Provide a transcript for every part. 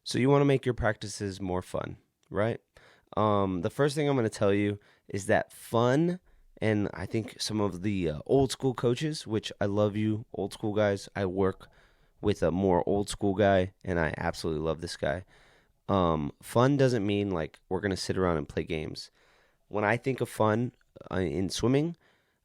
So you want to make your practices more fun, right? The first thing I'm going to tell you is that fun, and I think some of the old school coaches, which I love you, old school guys. I work with a more old school guy, and I absolutely love this guy. Fun doesn't mean like we're going to sit around and play games. When I think of fun in swimming,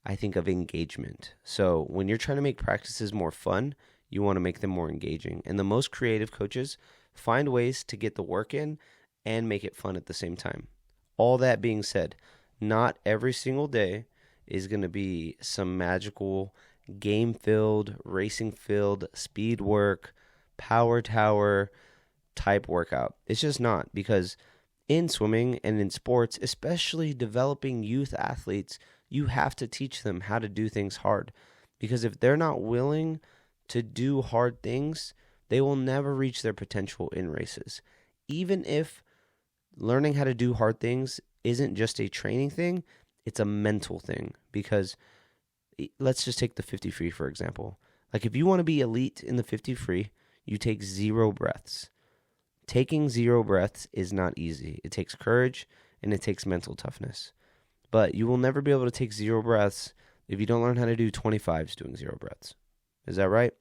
I think of engagement. So when you're trying to make practices more fun, you want to make them more engaging. And the most creative coaches find ways to get the work in and make it fun at the same time. All that being said, not every single day is going to be some magical game filled, racing filled, speed work, power tower type workout. It's just not, because in swimming and in sports, especially developing youth athletes, you have to teach them how to do things hard. Because if they're not willing to do hard things, they will never reach their potential in races. Even if learning how to do hard things isn't just a training thing, it's a mental thing. Because let's just take the 50 free, for example. Like if you want to be elite in the 50 free, you take 0 breaths. Taking 0 breaths is not easy. It takes courage and it takes mental toughness. But you will never be able to take 0 breaths if you don't learn how to do 25s doing 0 breaths. Is that right?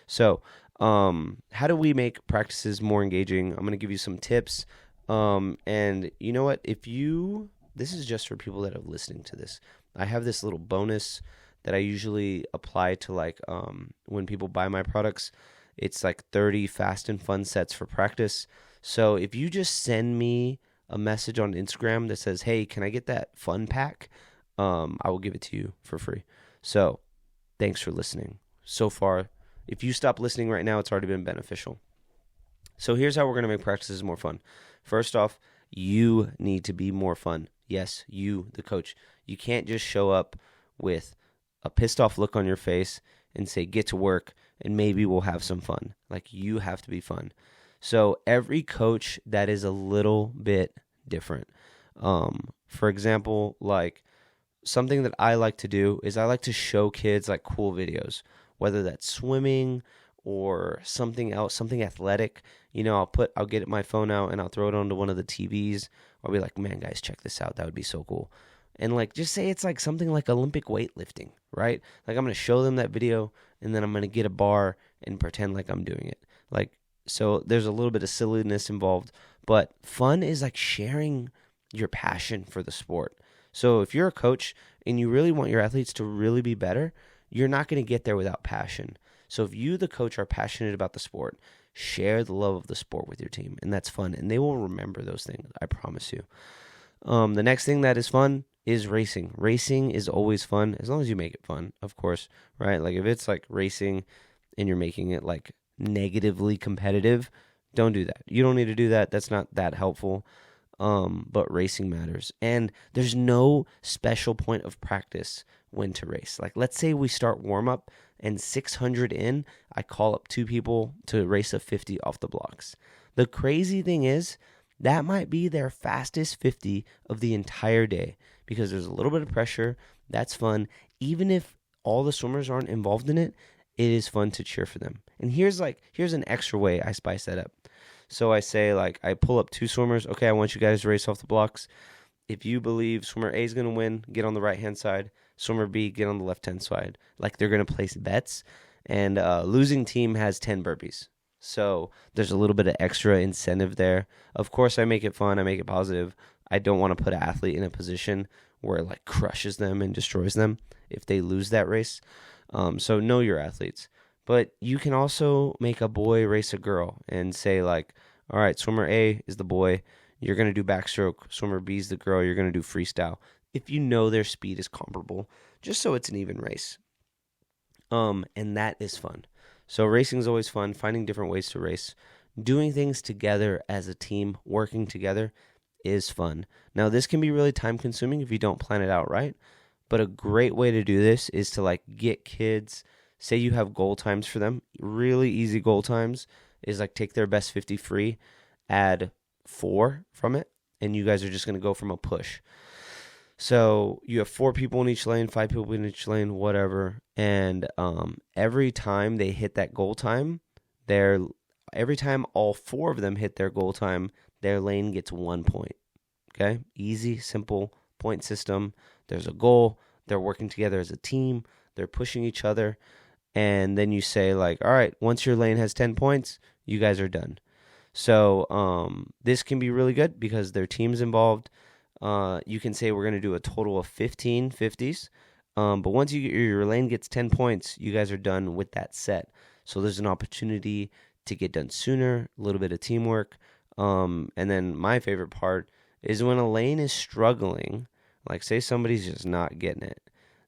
So, how do we make practices more engaging? I'm going to give you some tips. And you know what? This is just for people that are listening to this. I have this little bonus that I usually apply to when people buy my products. It's like 30 fast and fun sets for practice. So if you just send me a message on Instagram that says, "Hey, can I get that fun pack?" I will give it to you for free. So thanks for listening. So far, if you stop listening right now, it's already been beneficial. So here's how we're going to make practices more fun. First off, you need to be more fun. Yes, you, the coach. You can't just show up with a pissed off look on your face and say, "Get to work and maybe we'll have some fun." Like, you have to be fun. So every coach that is a little bit different. For example, like something that I like to do is I like to show kids like cool videos, whether that's swimming or something else, something athletic. I'll get my phone out and I'll throw it onto one of the TVs. I'll be like, "Man, guys, check this out. That would be so cool." And like, just say it's like something like Olympic weightlifting, right? Like, I'm going to show them that video and then I'm going to get a bar and pretend like I'm doing it. Like, so there's a little bit of silliness involved, but fun is like sharing your passion for the sport. So if you're a coach and you really want your athletes to really be better, you're not going to get there without passion. So if you, the coach, are passionate about the sport, share the love of the sport with your team, and that's fun. And they will remember those things, I promise you. The next thing that is fun is racing. Racing is always fun, as long as you make it fun, of course, right? Like if it's like racing and you're making it like negatively competitive, don't do that. You don't need to do that. That's not that helpful. But racing matters. And there's no special point of practice when to race. Like, let's say we start warm up and 600 in, I call up 2 people to race a 50 off the blocks. The crazy thing is, that might be their fastest 50 of the entire day because there's a little bit of pressure. That's fun. Even if all the swimmers aren't involved in it, it is fun to cheer for them. And here's an extra way I spice that up. So I say, like, I pull up 2 swimmers. Okay, I want you guys to race off the blocks. If you believe swimmer A is going to win, get on the right-hand side. Swimmer B, get on the left-hand side. Like, they're going to place bets. And losing team has 10 burpees. So there's a little bit of extra incentive there. Of course, I make it fun. I make it positive. I don't want to put an athlete in a position where it like crushes them and destroys them if they lose that race. So know your athletes. But you can also make a boy race a girl and say like, all right, swimmer A is the boy. You're going to do backstroke. Swimmer B is the girl. You're going to do freestyle. If you know their speed is comparable, just so it's an even race. And that is fun. So racing is always fun, finding different ways to race. Doing things together as a team, working together is fun. Now, this can be really time consuming if you don't plan it out right, but a great way to do this is to like get kids, say you have goal times for them. Really easy goal times is like take their best 50 free, add 4 from it, and you guys are just going to go from a push. So you have 4 people in each lane, 5 people in each lane, whatever. And every time they hit that goal time, they're every time all 4 of them hit their goal time, their lane gets 1 point. Okay? Easy, simple point system. There's a goal. They're working together as a team. They're pushing each other. And then you say, like, all right, once your lane has 10 points, you guys are done. So this can be really good because their team's involved. You can say we're going to do a total of 15 50s. But once your lane gets 10 points, you guys are done with that set. So there's an opportunity to get done sooner, a little bit of teamwork. And then my favorite part is when a lane is struggling, like say somebody's just not getting it,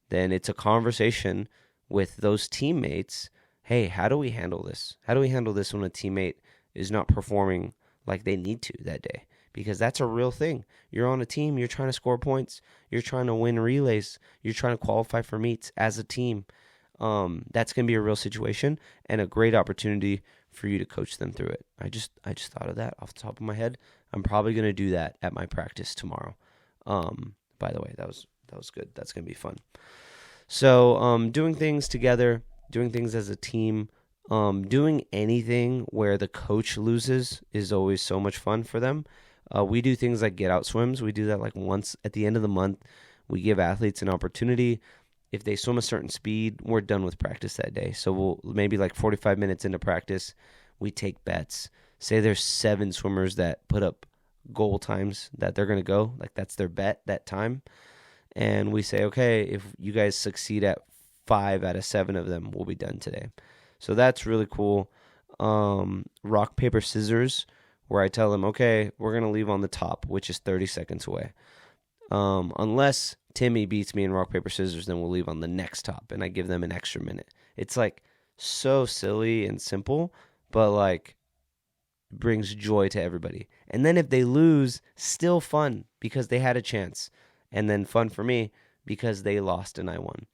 then it's a conversation with those teammates. Hey, how do we handle this? How do we handle this when a teammate is not performing like they need to that day? Because that's a real thing. You're on a team. You're trying to score points. You're trying to win relays. You're trying to qualify for meets as a team. That's going to be a real situation and a great opportunity for you to coach them through it. I just thought of that off the top of my head. I'm probably going to do that at my practice tomorrow. By the way, that was good. That's going to be fun. So doing things together, doing things as a team, doing anything where the coach loses is always so much fun for them. We do things like get out swims. We do that like once at the end of the month. We give athletes an opportunity. If they swim a certain speed, we're done with practice that day. So we'll maybe like 45 minutes into practice, we take bets. Say there's 7 swimmers that put up goal times that they're going to go. Like that's their bet that time. And we say, okay, if you guys succeed at 5 out of 7 of them, we'll be done today. So that's really cool. Rock, paper, scissors, where I tell them, okay, we're going to leave on the top, which is 30 seconds away. Unless Timmy beats me in rock, paper, scissors, then we'll leave on the next top, and I give them an extra minute. It's like so silly and simple, but like brings joy to everybody. And then if they lose, still fun because they had a chance. And then fun for me because they lost and I won.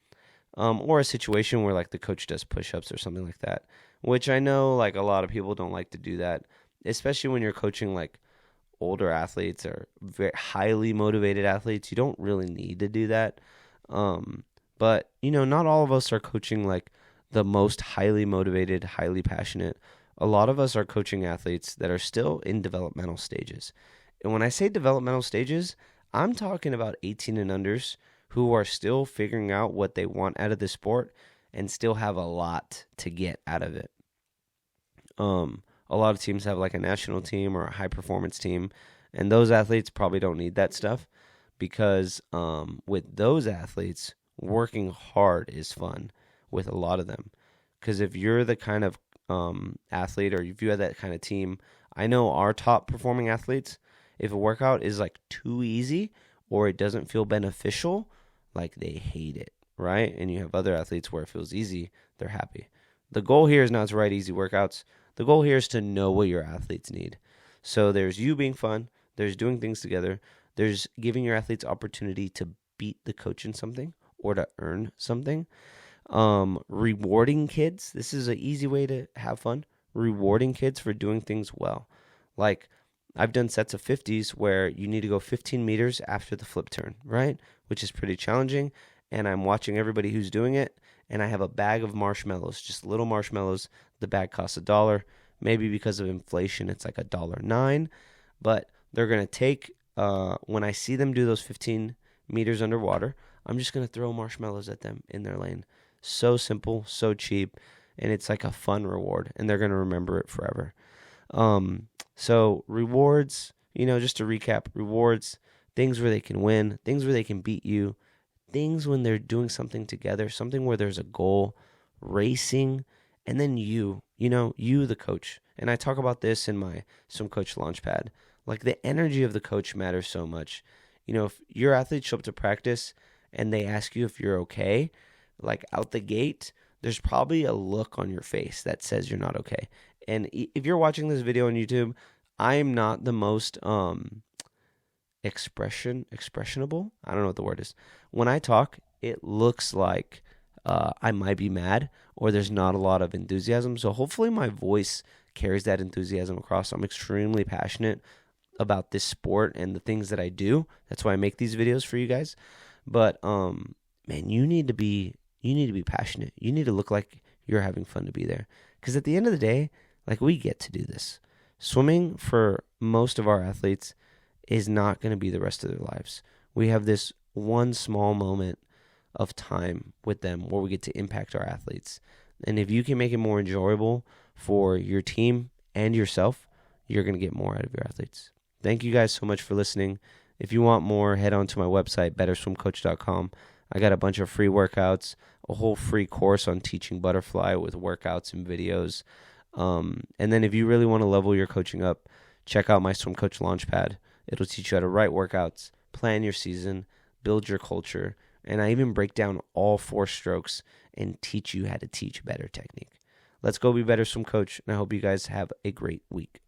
Or a situation where like the coach does push-ups or something like that, which I know like a lot of people don't like to do that, especially when you're coaching like older athletes or very highly motivated athletes. You don't really need to do that. But, you know, not all of us are coaching like the most highly motivated, highly passionate. A lot of us are coaching athletes that are still in developmental stages. And when I say developmental stages, I'm talking about 18 and unders who are still figuring out what they want out of the sport and still have a lot to get out of it. A lot of teams have like a national team or a high performance team, and those athletes probably don't need that stuff because with those athletes, working hard is fun with a lot of them. Because if you're the kind of athlete or if you have that kind of team, I know our top performing athletes, if a workout is like too easy or it doesn't feel beneficial, like they hate it, right? And you have other athletes where it feels easy, they're happy. The goal here is not to write easy workouts. The goal here is to know what your athletes need. So there's you being fun, there's doing things together, there's giving your athletes opportunity to beat the coach in something or to earn something. Rewarding kids. This is an easy way to have fun. Rewarding kids for doing things well. Like I've done sets of 50s where you need to go 15 meters after the flip turn, right? Which is pretty challenging. And I'm watching everybody who's doing it. And I have a bag of marshmallows, just little marshmallows. The bag costs $1. Maybe because of inflation, it's like $1.09. But they're going to take, when I see them do those 15 meters underwater, I'm just going to throw marshmallows at them in their lane. So simple, so cheap. And it's like a fun reward. And they're going to remember it forever. So rewards, you know, just to recap, rewards, things where they can win, things where they can beat you, things when they're doing something together, something where there's a goal, racing, and then you the coach. And I talk about this in my Swim Coach Launchpad. Like the energy of the coach matters so much. You know, if your athletes show up to practice and they ask you if you're okay, like out the gate, there's probably a look on your face that says you're not okay. And if you're watching this video on YouTube, I'm not the most expressionable. I don't know what the word is. When I talk, it looks like I might be mad or there's not a lot of enthusiasm. So hopefully my voice carries that enthusiasm across. I'm extremely passionate about this sport and the things that I do. That's why I make these videos for you guys. But man, you need to be passionate. You need to look like you're having fun to be there. Because at the end of the day, Like, we get to do this. Swimming for most of our athletes is not going to be the rest of their lives. We have this one small moment of time with them where we get to impact our athletes. And if you can make it more enjoyable for your team and yourself, you're going to get more out of your athletes. Thank you guys so much for listening. If you want more, head on to my website, betterswimcoach.com. I got a bunch of free workouts, a whole free course on teaching butterfly with workouts and videos. And then if you really want to level your coaching up, check out my Swim Coach Launchpad. It'll teach you how to write workouts, plan your season, build your culture, and I even break down all 4 strokes and teach you how to teach better technique. Let's go be better, Swim Coach, and I hope you guys have a great week.